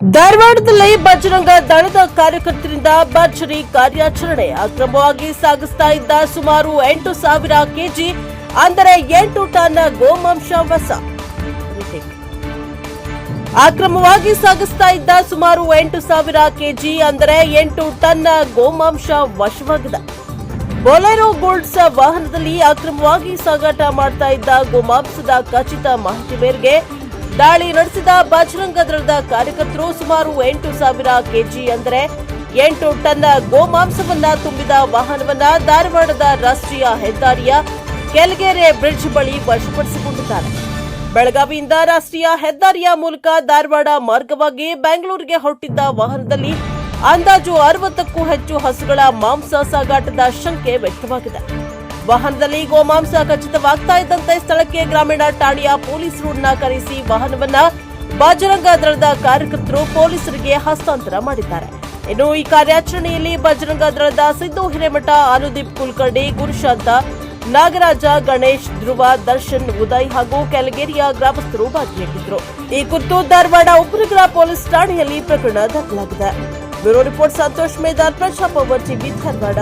ಧಾರವಾಡದಲ್ಲಿ ಬಜರಂಗ ದಳದ ಕಾರ್ಯಕರ್ತರಿಂದ ಭರ್ಜರಿ ಕಾರ್ಯಾಚರಣೆ. ಅಕ್ರಮವಾಗಿ ಸಾಗಿಸ್ತಾ ಇದ್ದ ಸುಮಾರು 8,000 ಕೆಜಿ ಅಂದರೆ 8 ಟನ್ ಗೋಮಾಂಸ ವಶ. ಅಕ್ರಮವಾಗಿ ಸಾಗಿಸ್ತಾ ಇದ್ದ ಸುಮಾರು 8,000 ಕೆಜಿ ಅಂದರೆ 8 ಟನ್ ಗೋಮಾಂಸ ವಶವಾಗಿದೆ. ಬೊಲೆರೋ ಗೂಡ್ಸ್ ವಾಹನದಲ್ಲಿ ಅಕ್ರಮವಾಗಿ ಸಾಗಾಟ ಮಾಡ್ತಾ ಇದ್ದ ಗೋಮಾಂಸದ ಖಚಿತ ಮಾಹಿತಿ ಮೇರೆಗೆ ದಾಳಿ ನಡೆಸಿದ ಬಜರಂಗ ದಳದ ಕಾರ್ಯಕರ್ತರು ಸುಮಾರು 8,000 ಕೆಜಿ ಅಂದರೆ 8 ಟನ್ ಗೋಮಾಂಸವನ್ನ ತುಂಬಿದ ವಾಹನವನ್ನ ಧಾರವಾಡದ ರಾಷ್ಟ್ರೀಯ ಹೆದ್ದಾರಿಯ ಕೆಳಗೆರೆ ಬ್ರಿಡ್ಜ್ ಬಳಿ ವಶಪಡಿಸಿಕೊಂಡಿದ್ದಾರೆ. ಬೆಳಗಾವಿಯಿಂದ ರಾಷ್ಟ್ರೀಯ ಹೆದ್ದಾರಿಯ ಮೂಲಕ ಧಾರವಾಡ ಮಾರ್ಗವಾಗಿ ಬೆಂಗಳೂರಿಗೆ ಹೊರಟಿದ್ದ ವಾಹನದಲ್ಲಿ ಅಂದಾಜು 60ಕ್ಕೂ ಹೆಚ್ಚು ಹಸುಗಳ ಮಾಂಸ ಸಾಗಾಟದ ಶಂಕೆ ವ್ಯಕ್ತವಾಗಿದೆ. ವಾಹನದಲ್ಲಿ ಗೋಮಾಂಸ ಖಚಿತವಾಗ್ತಾ ಇದ್ದಂತೆ ಸ್ಥಳಕ್ಕೆ ಗ್ರಾಮೀಣ ಠಾಣೆಯ ಪೊಲೀಸರನ್ನ ಕರೆಸಿ ವಾಹನವನ್ನ ಬಜರಂಗ ದಳದ ಕಾರ್ಯಕರ್ತರು ಪೊಲೀಸರಿಗೆ ಹಸ್ತಾಂತರ ಮಾಡಿದ್ದಾರೆ. ಇನ್ನು ಈ ಕಾರ್ಯಾಚರಣೆಯಲ್ಲಿ ಬಜರಂಗ ದಳದ ಸಿದ್ದು ಹಿರೇಮಠ, ಅನುದೀಪ್ ಕುಲಕರ್ಣಿ, ಗುರುಶಾಂತ, ನಾಗರಾಜ, ಗಣೇಶ್, ಧ್ರುವ, ದರ್ಶನ್, ಉದಯ್ ಹಾಗೂ ಕೆಳಗೇರಿಯ ಗ್ರಾಮಸ್ಥರು ಭಾಗಿಯಾಗಿದ್ದರು. ಈ ಕುರಿತು ಧಾರವಾಡ ಉಪನಗರ ಪೊಲೀಸ್ ಠಾಣೆಯಲ್ಲಿ ಪ್ರಕರಣ ದಾಖಲಾಗಿದೆ. Bureau report Santosh Medar, Praja Power TV, Dharwad.